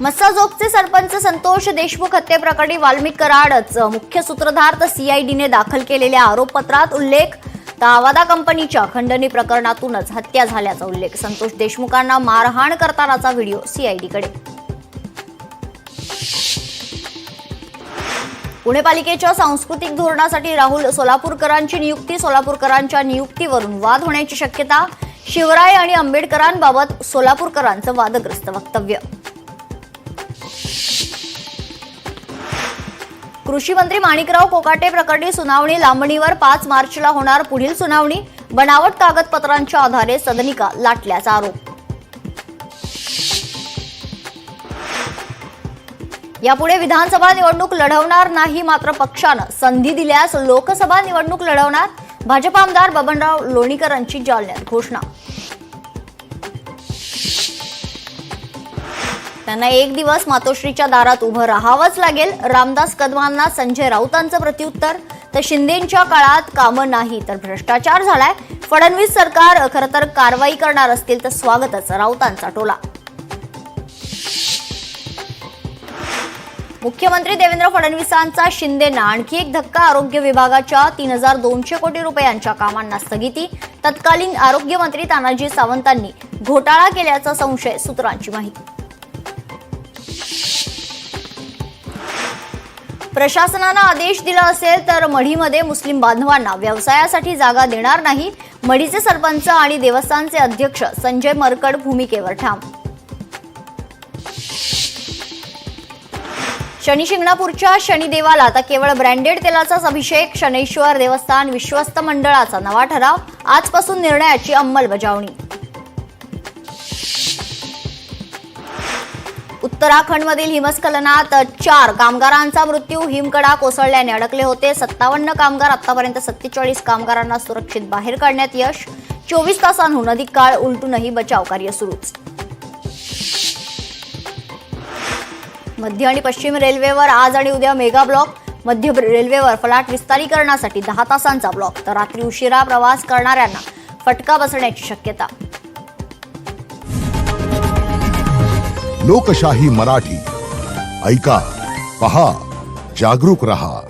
मस्साजोगचे सरपंच संतोष देशमुख हत्येप्रकरणी वाल्मिक कराडच मुख्य सूत्रधार तर सीआयडीने दाखल केलेल्या आरोपपत्रात उल्लेख तर आवादा कंपनीच्या खंडणी प्रकरणातूनच हत्या झाल्याचा उल्लेख. संतोष देशमुखांना मारहाण करतानाचा व्हिडिओ सीआयडीकडे. पुणे पालिकेच्या सांस्कृतिक धोरणासाठी राहुल सोलापूरकरांची नियुक्ती. सोलापूरकरांच्या नियुक्तीवरून वाद होण्याची शक्यता. शिवराय आणि आंबेडकरांबाबत सोलापूरकरांचं वादग्रस्त वक्तव्य. कृषी मंत्री माणिकराव कोकाटे प्रकरणी सुनावणी लांबणीवर. 5 मार्चला होणार पुढील सुनावणी. बनावट कागदपत्रांच्या आधारे सदनिका लाटल्याचा आरोप. यापुढे विधानसभा निवडणूक लढवणार नाही, मात्र पक्षानं संधी दिल्यास लोकसभा निवडणूक लढवणार. भाजप आमदार बबनराव लोणीकरांची जालन्यात घोषणा. त्यांना 1 दिवस मातोश्रीच्या दारात उभं राहावंच लागेल. रामदास कदमांना संजय राऊतांचं प्रत्युत्तर. तर शिंदेंच्या काळात कामं नाही तर भ्रष्टाचार झालाय. फडणवीस सरकार खरं तर कारवाई करणार असतील तर स्वागतच, राऊतांचा टोला. मुख्यमंत्री देवेंद्र फडणवीसांचा शिंदेंना आणखी एक धक्का. आरोग्य विभागाच्या 3200 कोटी रुपयांच्या कामांना स्थगिती. तत्कालीन आरोग्य मंत्री तानाजी सावंतांनी घोटाळा केल्याचा संशय, सूत्रांची माहिती. प्रशासनानं आदेश दिला असेल तर मढीमध्ये मुस्लिम बांधवांना व्यवसायासाठी जागा देणार नाही. मढीचे सरपंच आणि देवस्थानचे अध्यक्ष संजय मरकड भूमिकेवर ठाम. शनी शिंगणापूरच्या शनिदेवाला आता केवळ ब्रँडेड तेलाचाच अभिषेक. शनैश्वर देवस्थान विश्वस्त मंडळाचा नवा ठराव. आजपासून निर्णयाची अंमलबजावणी. उत्तराखंडमधील हिमस्खलनात 4 कामगारांचा मृत्यू. हिमकडा कोसळल्याने अडकले होते 57 कामगार. आतापर्यंत 47 कामगारांना सुरक्षित बाहेर काढण्यात यश. 24 तासांहून अधिक काळ उलटूनही बचाव कार्य सुरूच. मध्य आणि पश्चिम रेल्वेवर आज आणि उद्या मेगा ब्लॉक. मध्य रेल्वेवर फलाट विस्तारीकरणासाठी 10 तासांचा ब्लॉक. तर रात्री उशिरा प्रवास करणाऱ्यांना फटका बसण्याची शक्यता. लोकशाही मराठी ऐका, पहा, जागरूक रहा.